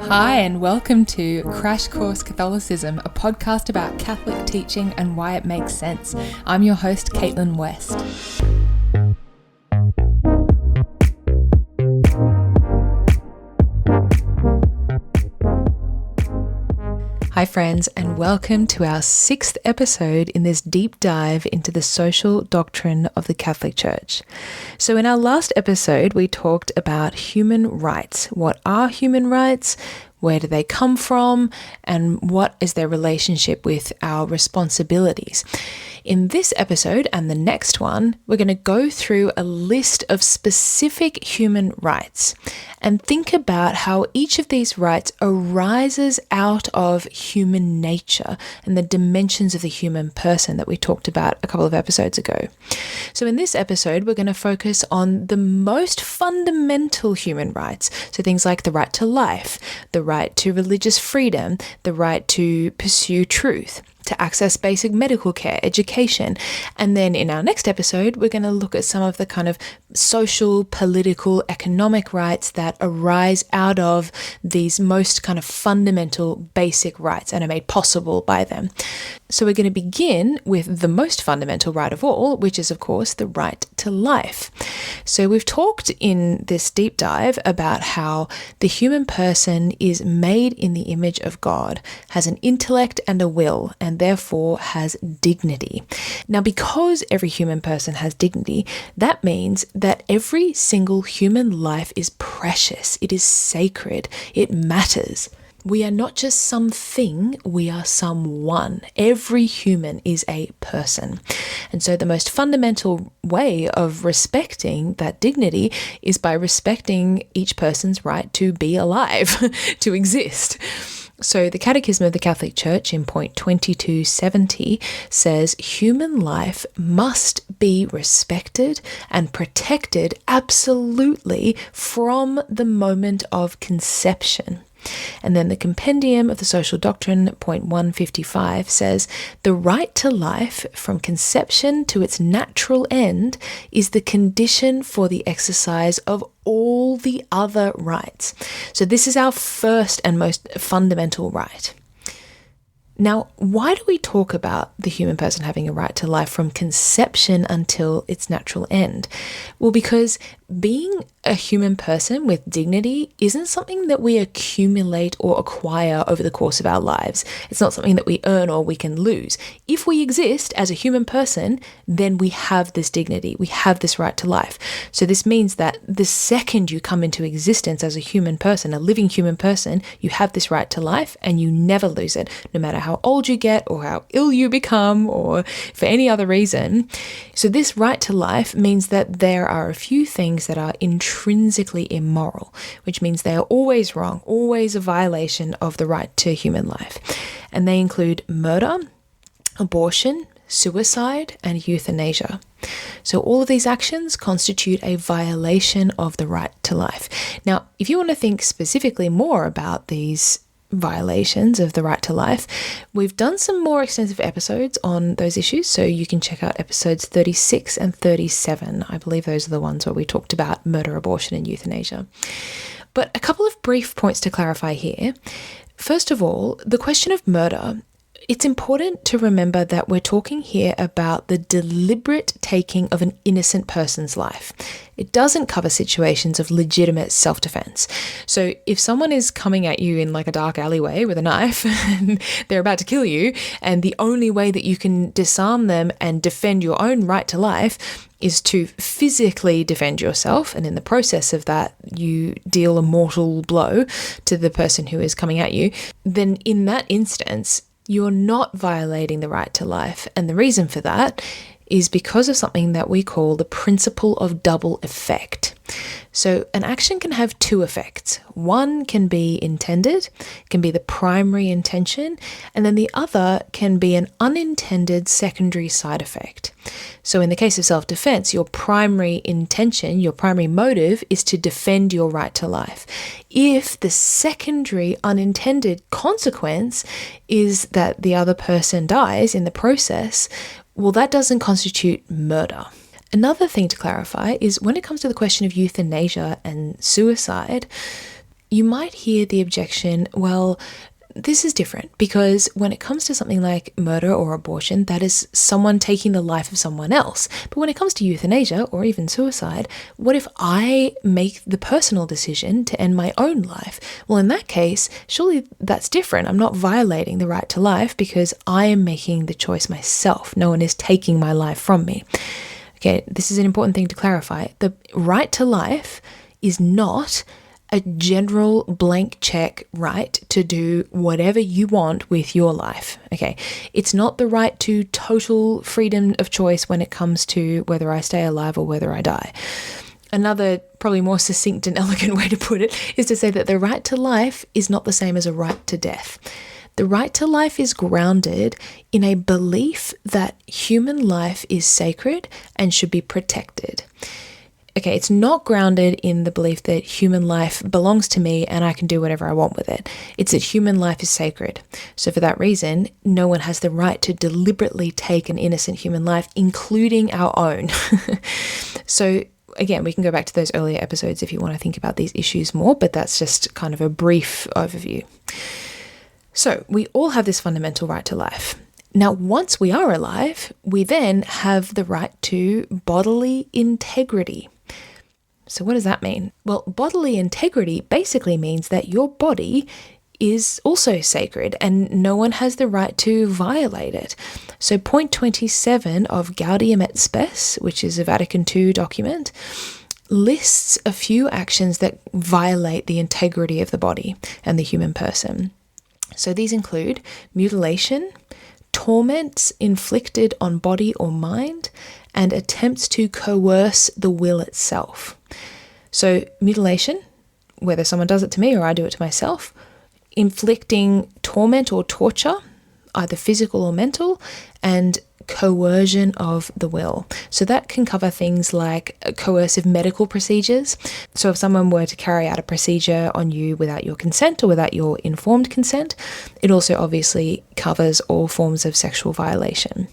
Hi, and welcome to Crash Course Catholicism, a podcast about Catholic teaching and why it makes sense. I'm your host, Caitlin West. Hi friends, and welcome to our 6th episode in this deep dive into the social doctrine of the Catholic Church. So in our last episode, we talked about human rights. What are human rights? Where do they come from? And what is their relationship with our responsibilities? In this episode and the next one, we're going to go through a list of specific human rights and think about how each of these rights arises out of human nature and the dimensions of the human person that we talked about a couple of episodes ago. So in this episode, we're going to focus on the most fundamental human rights. So things like the right to life, the right to religious freedom, the right to pursue truth, to access basic medical care, education. And then in our next episode, we're going to look at some of the kind of social, political, economic rights that arise out of these most kind of fundamental basic rights and are made possible by them. So we're going to begin with the most fundamental right of all, which is, of course, the right to life. So we've talked in this deep dive about how the human person is made in the image of God, has an intellect and a will, and therefore has dignity. Now, because every human person has dignity, that means that every single human life is precious, it is sacred, it matters. We are not just something, we are someone. Every human is a person. And so the most fundamental way of respecting that dignity is by respecting each person's right to be alive, to exist. So the Catechism of the Catholic Church in point 2270 says human life must be respected and protected absolutely from the moment of conception. And then the Compendium of the Social Doctrine, point 155, says the right to life from conception to its natural end is the condition for the exercise of all the other rights. So this is our first and most fundamental right. Now, why do we talk about the human person having a right to life from conception until its natural end? Well, because being a human person with dignity isn't something that we accumulate or acquire over the course of our lives. It's not something that we earn or we can lose. If we exist as a human person, then we have this dignity. We have this right to life. So this means that the second you come into existence as a human person, a living human person, you have this right to life and you never lose it, no matter how old you get or how ill you become or for any other reason. So this right to life means that there are a few things that are intrinsically immoral, which means they are always wrong, always a violation of the right to human life. And they include murder, abortion, suicide, and euthanasia. So all of these actions constitute a violation of the right to life. Now, if you want to think specifically more about these violations of the right to life, we've done some more extensive episodes on those issues, so you can check out episodes 36 and 37. I believe those are the ones where we talked about murder, abortion, and euthanasia. But a couple of brief points to clarify here. First of all, the question of murder. It's important to remember that we're talking here about the deliberate taking of an innocent person's life. It doesn't cover situations of legitimate self-defense. So if someone is coming at you in like a dark alleyway with a knife and they're about to kill you, and the only way that you can disarm them and defend your own right to life is to physically defend yourself, and in the process of that, you deal a mortal blow to the person who is coming at you, then in that instance, you're not violating the right to life. And the reason for that is because of something that we call the principle of double effect. So an action can have two effects. One can be intended, can be the primary intention, and then the other can be an unintended secondary side effect. So in the case of self-defense, your primary intention, your primary motive is to defend your right to life. If the secondary unintended consequence is that the other person dies in the process, well, that doesn't constitute murder. Another thing to clarify is when it comes to the question of euthanasia and suicide, You might hear the objection, well, this is different because when it comes to something like murder or abortion, that is someone taking the life of someone else. But when it comes to euthanasia or even suicide, what if I make the personal decision to end my own life? Well, in that case, surely that's different. I'm not violating the right to life because I am making the choice myself. No one is taking my life from me. Okay, this is an important thing to clarify. The right to life is not a general blank check right to do whatever you want with your life. Okay, it's not the right to total freedom of choice when it comes to whether I stay alive or whether I die. Another, probably more succinct and elegant way to put it is to say that the right to life is not the same as a right to death. The right to life is grounded in a belief that human life is sacred and should be protected. Okay, it's not grounded in the belief that human life belongs to me and I can do whatever I want with it. It's that human life is sacred. So for that reason, no one has the right to deliberately take an innocent human life, including our own. So again, we can go back to those earlier episodes if you want to think about these issues more, but that's just kind of a brief overview. So we all have this fundamental right to life. Now, once we are alive, we then have the right to bodily integrity. So what does that mean? Well, bodily integrity basically means that your body is also sacred and no one has the right to violate it. So point 27 of Gaudium et Spes, which is a Vatican II document, lists a few actions that violate the integrity of the body and the human person. So these include mutilation, torments inflicted on body or mind, and attempts to coerce the will itself. So mutilation, whether someone does it to me or I do it to myself, inflicting torment or torture, either physical or mental, and coercion of the will. So that can cover things like coercive medical procedures. So if someone were to carry out a procedure on you without your consent or without your informed consent, it also obviously covers all forms of sexual violation.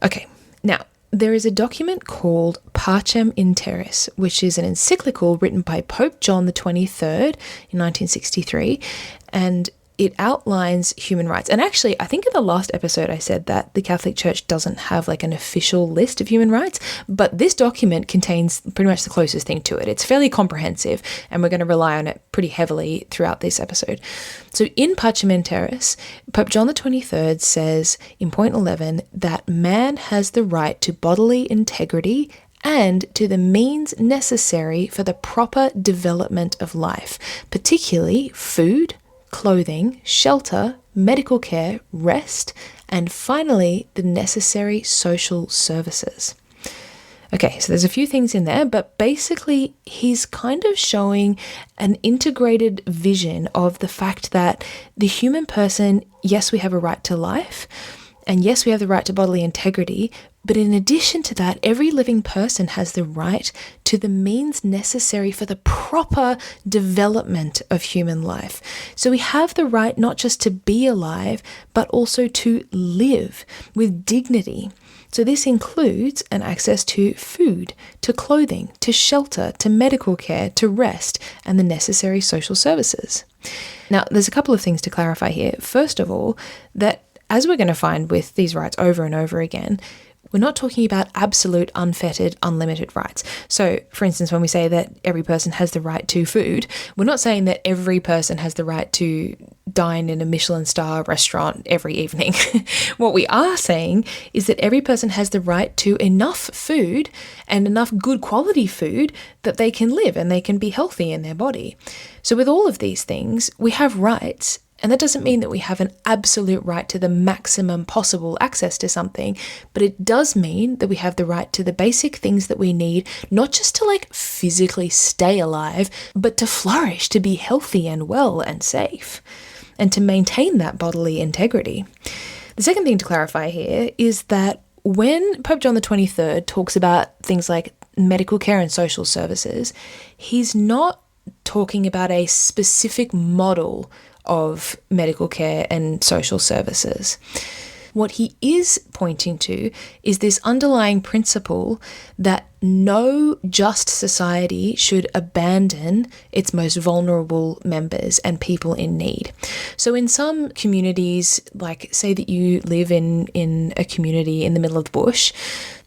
Okay, now there is a document called Pacem in Terris, which is an encyclical written by Pope John the 23rd in 1963, and it outlines human rights. And actually, I think in the last episode I said that the Catholic Church doesn't have like an official list of human rights, but this document contains pretty much the closest thing to it. It's fairly comprehensive, and we're going to rely on it pretty heavily throughout this episode. So in Pacem in Terris, Pope John the 23rd says in point 11 that man has the right to bodily integrity and to the means necessary for the proper development of life, particularly food, clothing, shelter, medical care, rest, and finally, the necessary social services. Okay, so there's a few things in there, but basically he's kind of showing an integrated vision of the fact that the human person, yes, we have a right to life, and yes, we have the right to bodily integrity, but in addition to that, every living person has the right to the means necessary for the proper development of human life. So we have the right not just to be alive, but also to live with dignity. So this includes an access to food, to clothing, to shelter, to medical care, to rest, and the necessary social services. Now, there's a couple of things to clarify here. First of all, that as we're going to find with these rights over and over again, we're not talking about absolute, unfettered, unlimited rights. So, for instance, when we say that every person has the right to food, we're not saying that every person has the right to dine in a Michelin star restaurant every evening. What we are saying is that every person has the right to enough food and enough good quality food that they can live and they can be healthy in their body. So with all of these things, we have rights. And that doesn't mean that we have an absolute right to the maximum possible access to something, but it does mean that we have the right to the basic things that we need, not just to like physically stay alive, but to flourish, to be healthy and well and safe, and to maintain that bodily integrity. The second thing to clarify here is that when Pope John the 23rd talks about things like medical care and social services, he's not talking about a specific model of medical care and social services. What he is pointing to is this underlying principle that no just society should abandon its most vulnerable members and people in need. So in some communities, like say that you live in a community in the middle of the bush,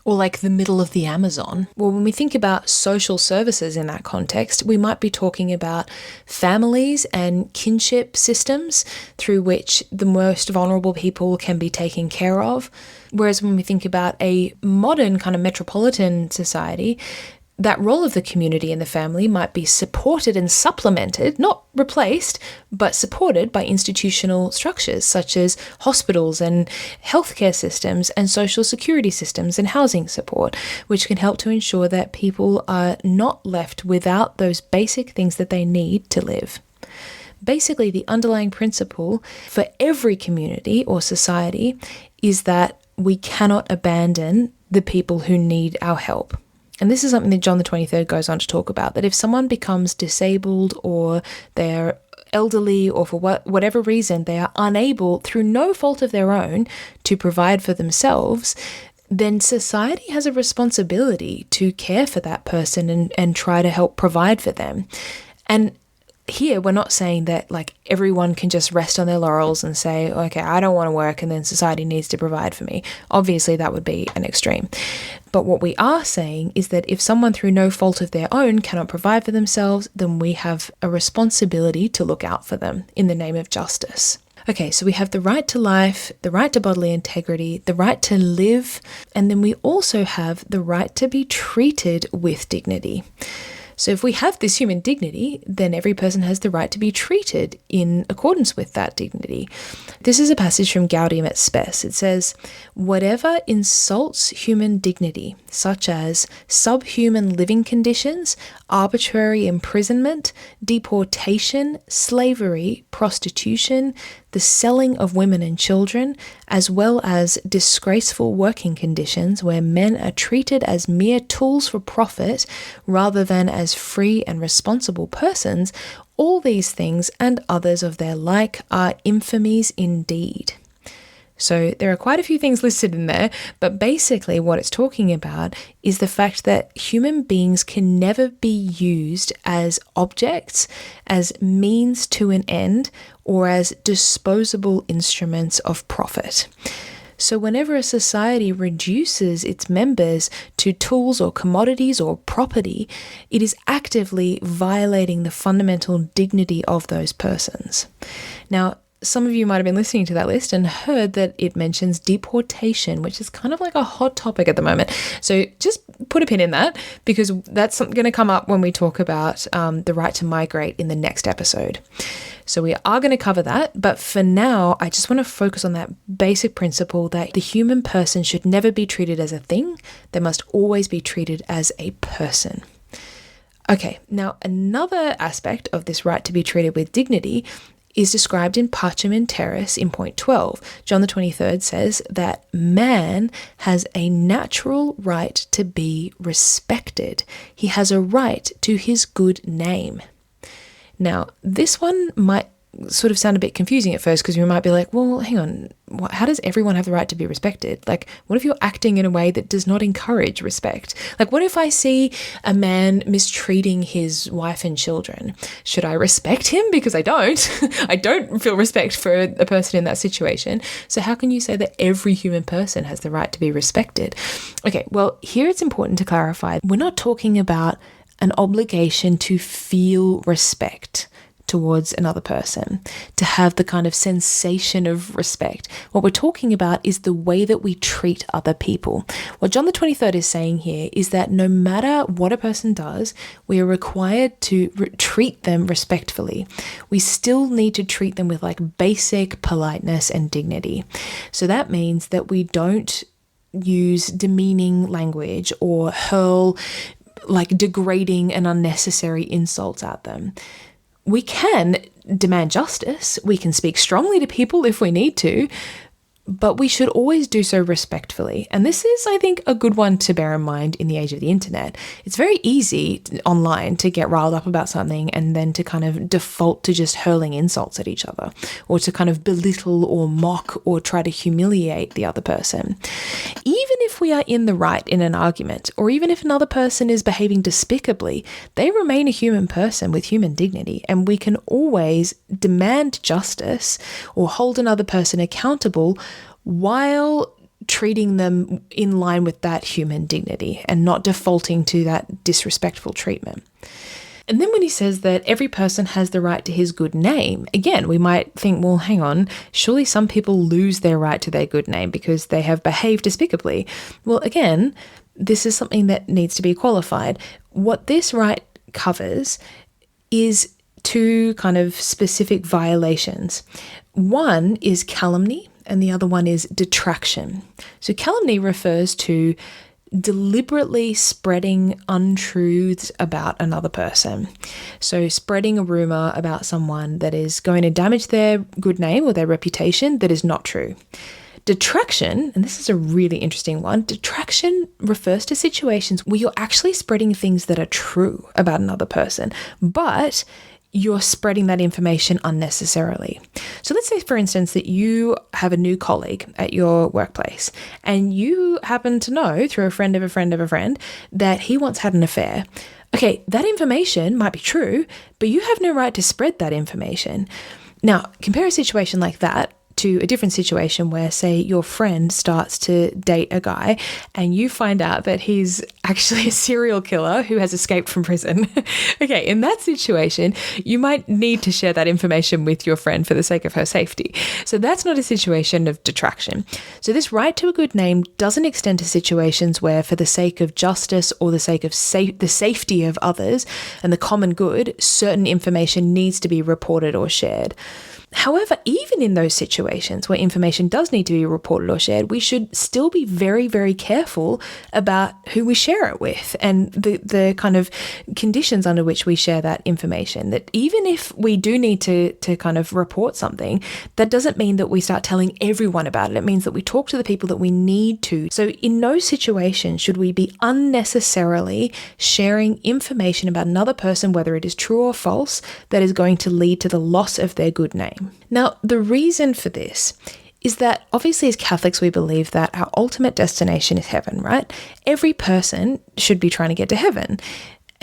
or like the middle of the Amazon. Well, when we think about social services in that context, we might be talking about families and kinship systems through which the most vulnerable people can be taken care of. Whereas when we think about a modern kind of metropolitan society, that role of the community and the family might be supported and supplemented, not replaced, but supported by institutional structures such as hospitals and healthcare systems and social security systems and housing support, which can help to ensure that people are not left without those basic things that they need to live. Basically, the underlying principle for every community or society is that we cannot abandon the people who need our help. And this is something that John the 23rd goes on to talk about, that if someone becomes disabled or they're elderly or for whatever reason they are unable, through no fault of their own, to provide for themselves, then society has a responsibility to care for that person and try to help provide for them. And here, we're not saying that like everyone can just rest on their laurels and say, okay, I don't want to work and then society needs to provide for me. Obviously, that would be an extreme. But what we are saying is that if someone through no fault of their own cannot provide for themselves, then we have a responsibility to look out for them in the name of justice. Okay, so we have the right to life, the right to bodily integrity, the right to live, and then we also have the right to be treated with dignity. So if we have this human dignity, then every person has the right to be treated in accordance with that dignity. This is a passage from Gaudium et Spes. It says, whatever insults human dignity, such as subhuman living conditions, arbitrary imprisonment, deportation, slavery, prostitution, the selling of women and children, as well as disgraceful working conditions where men are treated as mere tools for profit rather than as free and responsible persons, all these things and others of their like are infamies indeed. So there are quite a few things listed in there, but basically what it's talking about is the fact that human beings can never be used as objects, as means to an end, or as disposable instruments of profit. So whenever a society reduces its members to tools or commodities or property, it is actively violating the fundamental dignity of those persons. Now, some of you might have been listening to that list and heard that it mentions deportation, which is kind of like a hot topic at the moment. So just put a pin in that, because that's going to come up when we talk about the right to migrate in the next episode. So we are going to cover that, but for now, I just want to focus on that basic principle that the human person should never be treated as a thing. They must always be treated as a person. Okay, now another aspect of this right to be treated with dignity is described in Pacem in Terris in point 12. John the 23rd says that man has a natural right to be respected. He has a right to his good name. Now, this one might sort of sound a bit confusing at first, because you might be like, well, hang on, how does everyone have the right to be respected? Like, what if you're acting in a way that does not encourage respect? Like, what if I see a man mistreating his wife and children? Should I respect him? Because I don't. I don't feel respect for a person in that situation. So how can you say that every human person has the right to be respected? Okay, well, here it's important to clarify, we're not talking about an obligation to feel respect towards another person, to have the kind of sensation of respect. What we're talking about is the way that we treat other people. What John the 23rd is saying here is that no matter what a person does, we are required to treat them respectfully. We still need to treat them with like basic politeness and dignity. So that means that we don't use demeaning language or hurl like degrading and unnecessary insults at them. We can demand justice, we can speak strongly to people if we need to, but we should always do so respectfully. And this is, I think, a good one to bear in mind in the age of the internet. It's very easy online to get riled up about something and then to kind of default to just hurling insults at each other, or to kind of belittle or mock or try to humiliate the other person. Even if we are in the right in an argument, or even if another person is behaving despicably, they remain a human person with human dignity, and we can always demand justice or hold another person accountable while treating them in line with that human dignity and not defaulting to that disrespectful treatment. And then when he says that every person has the right to his good name, again, we might think, well, hang on, surely some people lose their right to their good name because they have behaved despicably. Well, again, this is something that needs to be qualified. What this right covers is two kind of specific violations. One is calumny, and the other one is detraction. So calumny refers to deliberately spreading untruths about another person. So spreading a rumor about someone that is going to damage their good name or their reputation that is not true. Detraction, and this is a really interesting one, detraction refers to situations where you're actually spreading things that are true about another person, but you're spreading that information unnecessarily. So let's say, for instance, that you have a new colleague at your workplace and you happen to know through a friend of a friend of a friend that he once had an affair. Okay, that information might be true, but you have no right to spread that information. Now, compare a situation like that to a different situation where, say, your friend starts to date a guy and you find out that he's actually a serial killer who has escaped from prison. Okay, in that situation, you might need to share that information with your friend for the sake of her safety. So that's not a situation of detraction. So this right to a good name doesn't extend to situations where, for the sake of justice or the sake of the safety of others and the common good, certain information needs to be reported or shared. However, even in those situations where information does need to be reported or shared, we should still be very, very careful about who we share it with and the kind of conditions under which we share that information. That even if we do need to kind of report something, that doesn't mean that we start telling everyone about it. It means that we talk to the people that we need to. So in no situation should we be unnecessarily sharing information about another person, whether it is true or false, that is going to lead to the loss of their good name. Now, the reason for this is that obviously as Catholics, we believe that our ultimate destination is heaven, right? Every person should be trying to get to heaven.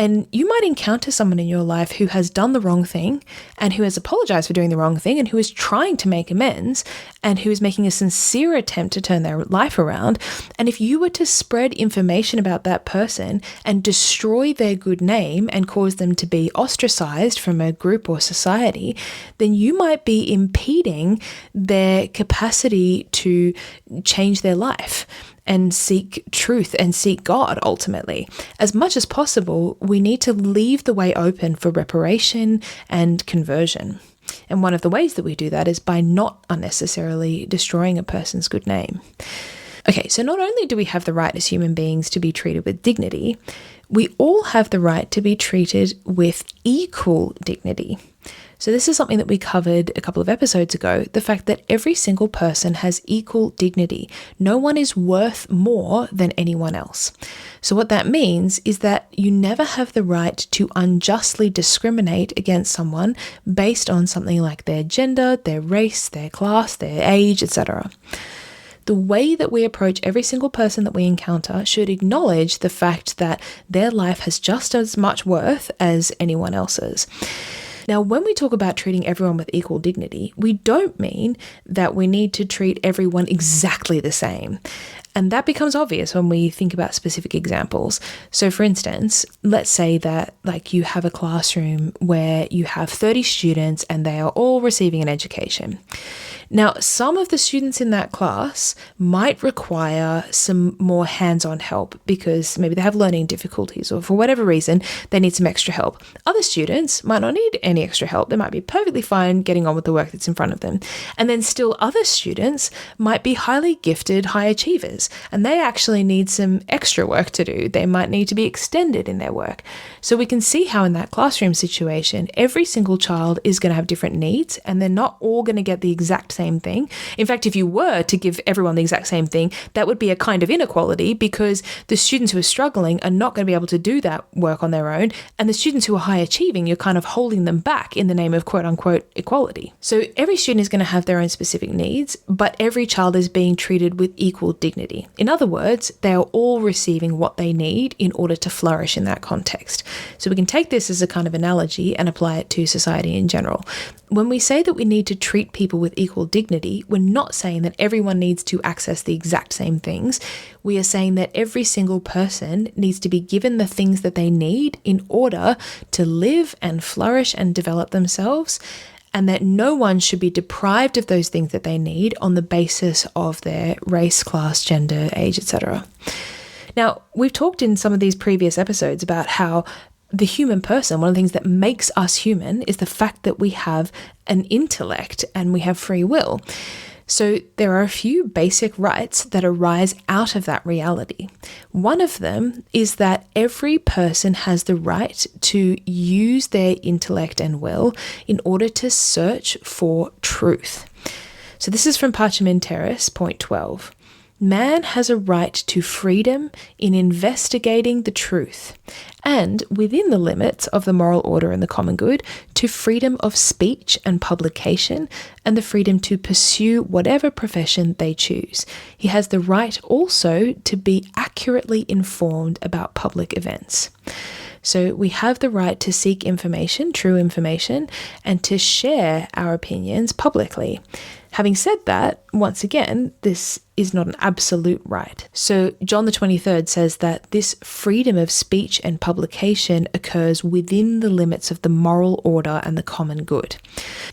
And you might encounter someone in your life who has done the wrong thing and who has apologized for doing the wrong thing and who is trying to make amends and who is making a sincere attempt to turn their life around. And if you were to spread information about that person and destroy their good name and cause them to be ostracized from a group or society, then you might be impeding their capacity to change their life and seek truth and seek God ultimately. As much as possible, we need to leave the way open for reparation and conversion. And one of the ways that we do that is by not unnecessarily destroying a person's good name. Okay, so not only do we have the right as human beings to be treated with dignity, we all have the right to be treated with equal dignity. So this is something that we covered a couple of episodes ago, the fact that every single person has equal dignity. No one is worth more than anyone else. So what that means is that you never have the right to unjustly discriminate against someone based on something like their gender, their race, their class, their age, etc. The way that we approach every single person that we encounter should acknowledge the fact that their life has just as much worth as anyone else's. Now, when we talk about treating everyone with equal dignity, we don't mean that we need to treat everyone exactly the same. And that becomes obvious when we think about specific examples. So for instance, let's say that you have a classroom where you have 30 students and they are all receiving an education. Now, some of the students in that class might require some more hands-on help because maybe they have learning difficulties or for whatever reason, they need some extra help. Other students might not need any extra help. They might be perfectly fine getting on with the work that's in front of them. And then still other students might be highly gifted, high achievers, and they actually need some extra work to do. They might need to be extended in their work. So we can see how in that classroom situation, every single child is going to have different needs and they're not all going to get the exact same thing. In fact, if you were to give everyone the exact same thing, that would be a kind of inequality, because the students who are struggling are not going to be able to do that work on their own. And the students who are high achieving, you're kind of holding them back in the name of quote unquote equality. So every student is going to have their own specific needs, but every child is being treated with equal dignity. In other words, they are all receiving what they need in order to flourish in that context. So we can take this as a kind of analogy and apply it to society in general. When we say that we need to treat people with equal dignity, we're not saying that everyone needs to access the exact same things. We are saying that every single person needs to be given the things that they need in order to live and flourish and develop themselves, and that no one should be deprived of those things that they need on the basis of their race, class, gender, age, etc. Now, we've talked in some of these previous episodes about how the human person, one of the things that makes us human is the fact that we have an intellect and we have free will. So there are a few basic rights that arise out of that reality. One of them is that every person has the right to use their intellect and will in order to search for truth. So this is from Parchamenteris, point 12. Man has a right to freedom in investigating the truth, and within the limits of the moral order and the common good, to freedom of speech and publication, and the freedom to pursue whatever profession they choose. He has the right also to be accurately informed about public events. So we have the right to seek information, true information, and to share our opinions publicly. Having said that, once again, this is not an absolute right. So John the 23rd says that this freedom of speech and publication occurs within the limits of the moral order and the common good.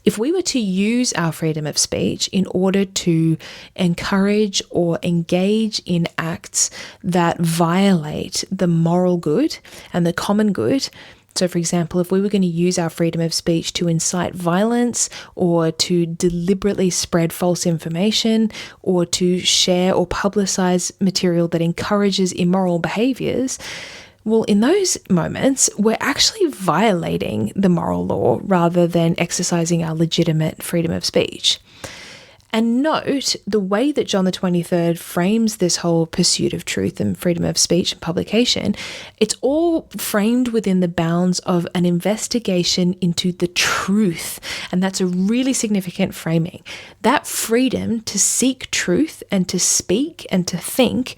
If we were to use our freedom of speech in order to encourage or engage in acts that violate the moral good and the common good, so for example, if we were going to use our freedom of speech to incite violence or to deliberately spread false information or to share or publicize material that encourages immoral behaviors, well, in those moments, we're actually violating the moral law rather than exercising our legitimate freedom of speech. And note the way that John the 23rd frames this whole pursuit of truth and freedom of speech and publication. It's all framed within the bounds of an investigation into the truth. And that's a really significant framing. That freedom to seek truth and to speak and to think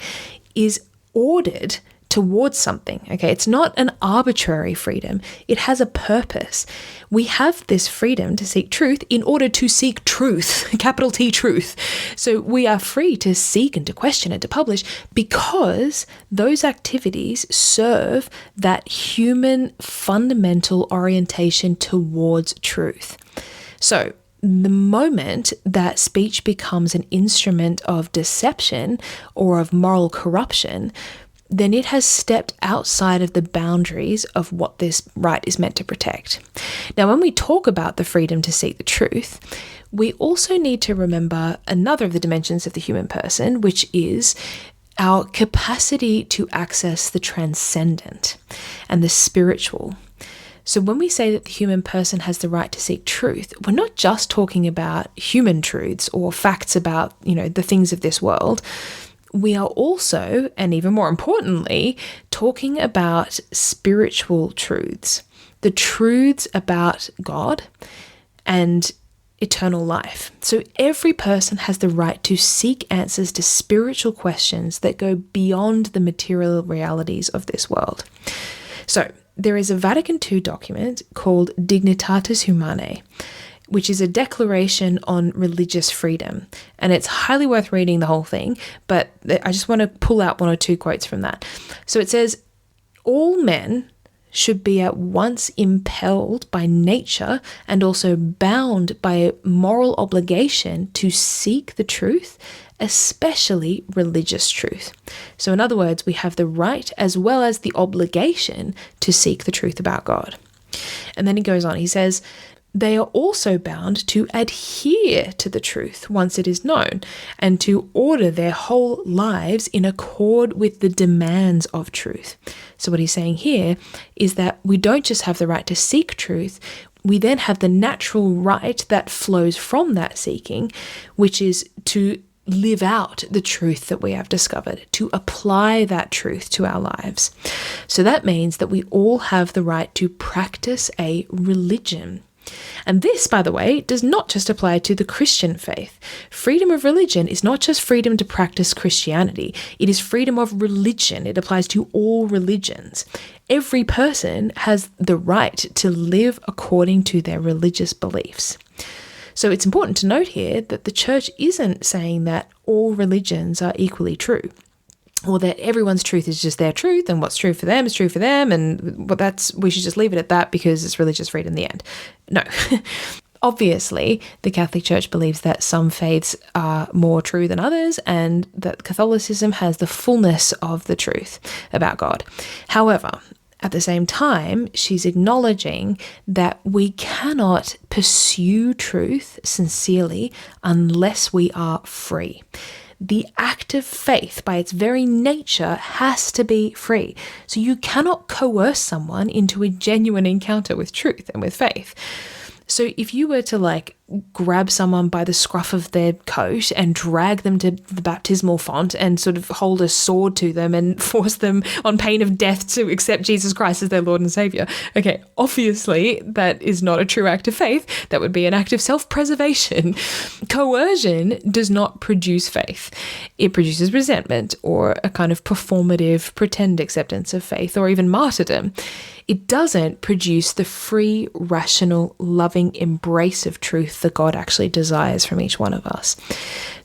is ordered towards something. Okay, it's not an arbitrary freedom. It has a purpose. We have this freedom to seek truth in order to seek truth, capital T truth. So we are free to seek and to question and to publish because those activities serve that human fundamental orientation towards truth. So the moment that speech becomes an instrument of deception or of moral corruption, then it has stepped outside of the boundaries of what this right is meant to protect. Now, when we talk about the freedom to seek the truth, we also need to remember another of the dimensions of the human person, which is our capacity to access the transcendent and the spiritual. So when we say that the human person has the right to seek truth, we're not just talking about human truths or facts about, the things of this world. We are also, and even more importantly, talking about spiritual truths, the truths about God and eternal life. So every person has the right to seek answers to spiritual questions that go beyond the material realities of this world. So there is a Vatican II document called Dignitatis Humanae, which is a declaration on religious freedom. And it's highly worth reading the whole thing, but I just want to pull out one or two quotes from that. So it says, all men should be at once impelled by nature and also bound by a moral obligation to seek the truth, especially religious truth. So in other words, we have the right as well as the obligation to seek the truth about God. And then he goes on, he says, they are also bound to adhere to the truth once it is known and to order their whole lives in accord with the demands of truth. So what he's saying here is that we don't just have the right to seek truth, we then have the natural right that flows from that seeking, which is to live out the truth that we have discovered, to apply that truth to our lives. So that means that we all have the right to practice a religion. And this, by the way, does not just apply to the Christian faith. Freedom of religion is not just freedom to practice Christianity. It is freedom of religion. It applies to all religions. Every person has the right to live according to their religious beliefs. So it's important to note here that the church isn't saying that all religions are equally true, or that everyone's truth is just their truth and what's true for them is true for them, and we should just leave it at that because it's religious freedom in the end. No. Obviously, the Catholic Church believes that some faiths are more true than others and that Catholicism has the fullness of the truth about God. However, at the same time, she's acknowledging that we cannot pursue truth sincerely unless we are free. The act of faith, by its very nature, has to be free. So you cannot coerce someone into a genuine encounter with truth and with faith. So if you were to grab someone by the scruff of their coat and drag them to the baptismal font and sort of hold a sword to them and force them on pain of death to accept Jesus Christ as their Lord and Savior, okay, obviously that is not a true act of faith. That would be an act of self-preservation. Coercion does not produce faith. It produces resentment or a kind of performative pretend acceptance of faith or even martyrdom. It doesn't produce the free, rational, loving embrace of truth that God actually desires from each one of us.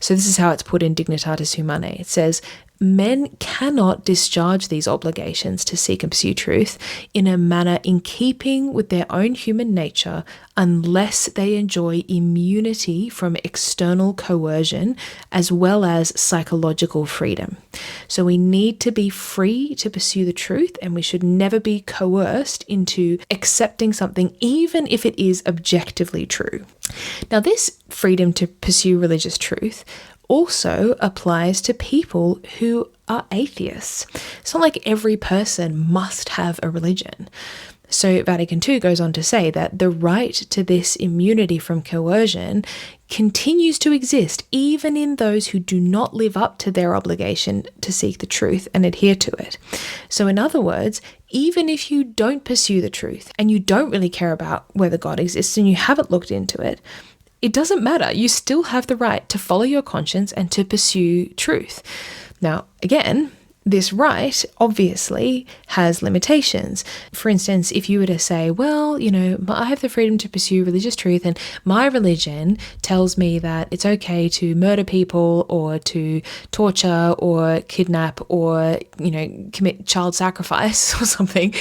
So this is how it's put in Dignitatis Humanae. It says, men cannot discharge these obligations to seek and pursue truth in a manner in keeping with their own human nature unless they enjoy immunity from external coercion as well as psychological freedom. So we need to be free to pursue the truth, and we should never be coerced into accepting something even if it is objectively true. Now, this freedom to pursue religious truth also applies to people who are atheists. It's not like every person must have a religion. So Vatican II goes on to say that the right to this immunity from coercion continues to exist even in those who do not live up to their obligation to seek the truth and adhere to it. So in other words, even if you don't pursue the truth and you don't really care about whether God exists and you haven't looked into it, it doesn't matter. You still have the right to follow your conscience and to pursue truth. Now, again, this right obviously has limitations. For instance, if you were to say, well, I have the freedom to pursue religious truth and my religion tells me that it's okay to murder people or to torture or kidnap or, commit child sacrifice or something.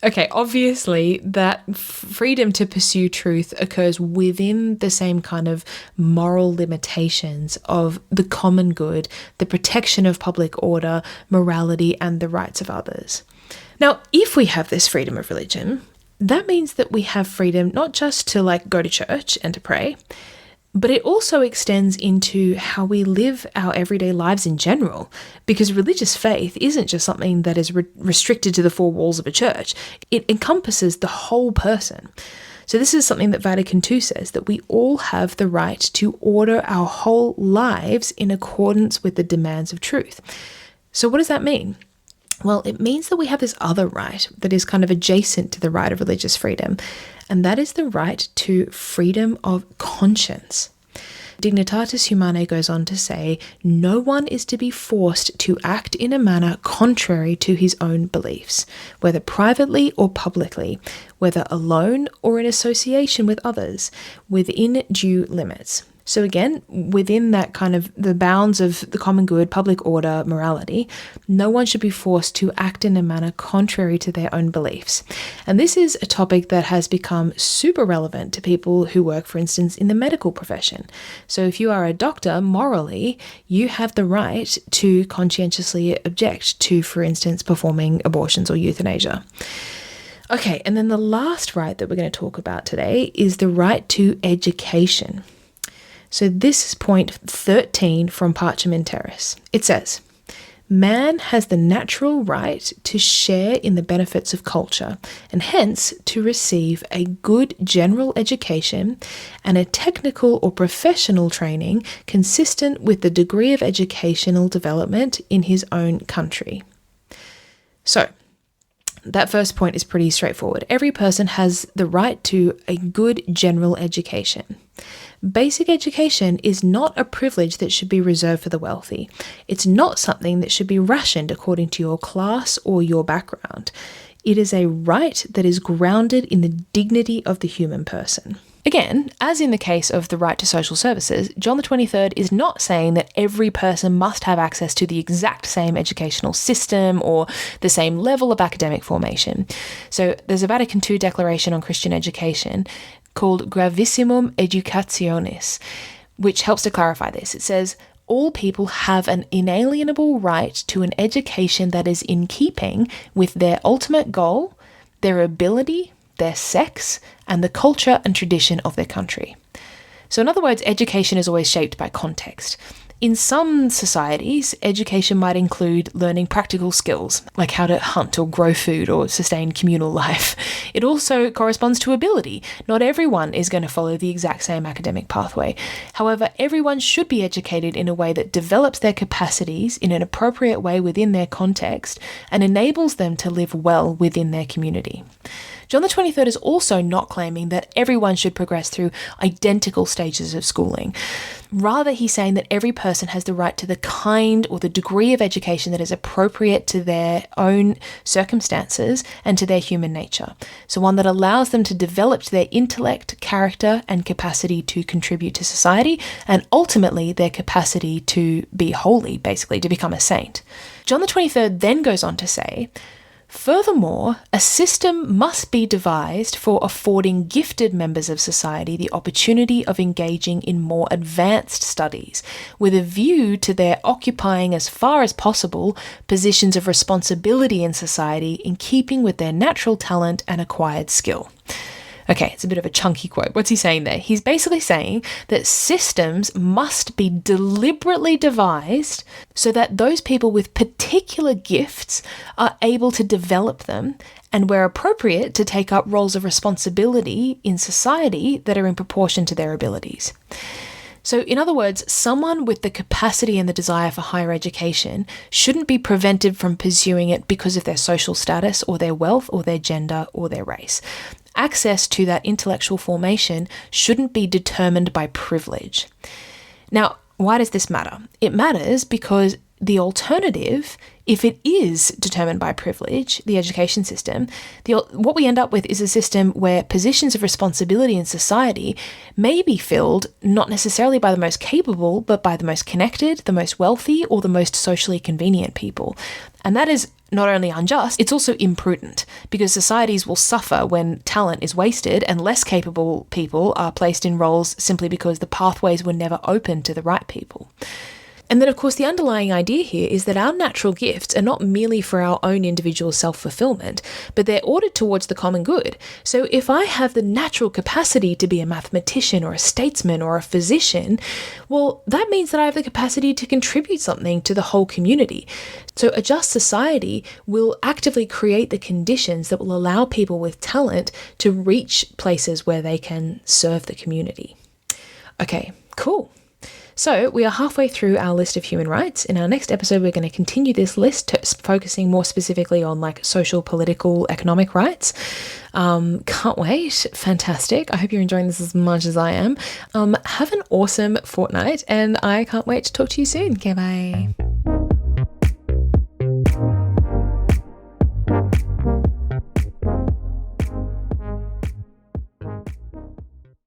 Okay, obviously that freedom to pursue truth occurs within the same kind of moral limitations of the common good, the protection of public order, morality, and the rights of others. Now, if we have this freedom of religion, that means that we have freedom not just to go to church and to pray, but it also extends into how we live our everyday lives in general, because religious faith isn't just something that is restricted to the four walls of a church. It encompasses the whole person. So this is something that Vatican II says, that we all have the right to order our whole lives in accordance with the demands of truth. So what does that mean? Well, it means that we have this other right that is kind of adjacent to the right of religious freedom, and that is the right to freedom of conscience. Dignitatis Humanae goes on to say, no one is to be forced to act in a manner contrary to his own beliefs, whether privately or publicly, whether alone or in association with others, within due limits. So again, within that kind of the bounds of the common good, public order, morality, no one should be forced to act in a manner contrary to their own beliefs. And this is a topic that has become super relevant to people who work, for instance, in the medical profession. So if you are a doctor, morally, you have the right to conscientiously object to, for instance, performing abortions or euthanasia. Okay, and then the last right that we're going to talk about today is the right to education. So this is point 13 from Pacem in Terris. It says, man has the natural right to share in the benefits of culture and hence to receive a good general education and a technical or professional training consistent with the degree of educational development in his own country. So, that first point is pretty straightforward. Every person has the right to a good general education. Basic education is not a privilege that should be reserved for the wealthy. It's not something that should be rationed according to your class or your background. It is a right that is grounded in the dignity of the human person. Again, as in the case of the right to social services, John the 23rd is not saying that every person must have access to the exact same educational system or the same level of academic formation. So there's a Vatican II declaration on Christian education called Gravissimum Educationis, which helps to clarify this. It says, all people have an inalienable right to an education that is in keeping with their ultimate goal, their ability, their sex, and the culture and tradition of their country. So in other words, education is always shaped by context. In some societies, education might include learning practical skills, like how to hunt or grow food or sustain communal life. It also corresponds to ability. Not everyone is going to follow the exact same academic pathway. However, everyone should be educated in a way that develops their capacities in an appropriate way within their context and enables them to live well within their community. John the 23rd is also not claiming that everyone should progress through identical stages of schooling. Rather, he's saying that every person has the right to the kind or the degree of education that is appropriate to their own circumstances and to their human nature. So one that allows them to develop their intellect, character, and capacity to contribute to society, and ultimately their capacity to be holy, basically, to become a saint. John the 23rd then goes on to say, furthermore, a system must be devised for affording gifted members of society the opportunity of engaging in more advanced studies, with a view to their occupying as far as possible positions of responsibility in society in keeping with their natural talent and acquired skill. Okay, it's a bit of a chunky quote. What's he saying there? He's basically saying that systems must be deliberately devised so that those people with particular gifts are able to develop them and, where appropriate, to take up roles of responsibility in society that are in proportion to their abilities. So, in other words, someone with the capacity and the desire for higher education shouldn't be prevented from pursuing it because of their social status or their wealth or their gender or their race. Access to that intellectual formation shouldn't be determined by privilege. Now, why does this matter? It matters because the alternative, if it is determined by privilege, the education system, what we end up with is a system where positions of responsibility in society may be filled not necessarily by the most capable, but by the most connected, the most wealthy, or the most socially convenient people. And that is not only unjust, it's also imprudent, because societies will suffer when talent is wasted and less capable people are placed in roles simply because the pathways were never open to the right people. And then, of course, the underlying idea here is that our natural gifts are not merely for our own individual self-fulfillment, but they're ordered towards the common good. So if I have the natural capacity to be a mathematician or a statesman or a physician, well, that means that I have the capacity to contribute something to the whole community. So a just society will actively create the conditions that will allow people with talent to reach places where they can serve the community. Okay, cool. So we are halfway through our list of human rights. In our next episode, we're going to continue this list, focusing more specifically on like social, political, economic rights. Can't wait. Fantastic. I hope you're enjoying this as much as I am. Have an awesome fortnight, and I can't wait to talk to you soon. Okay, bye.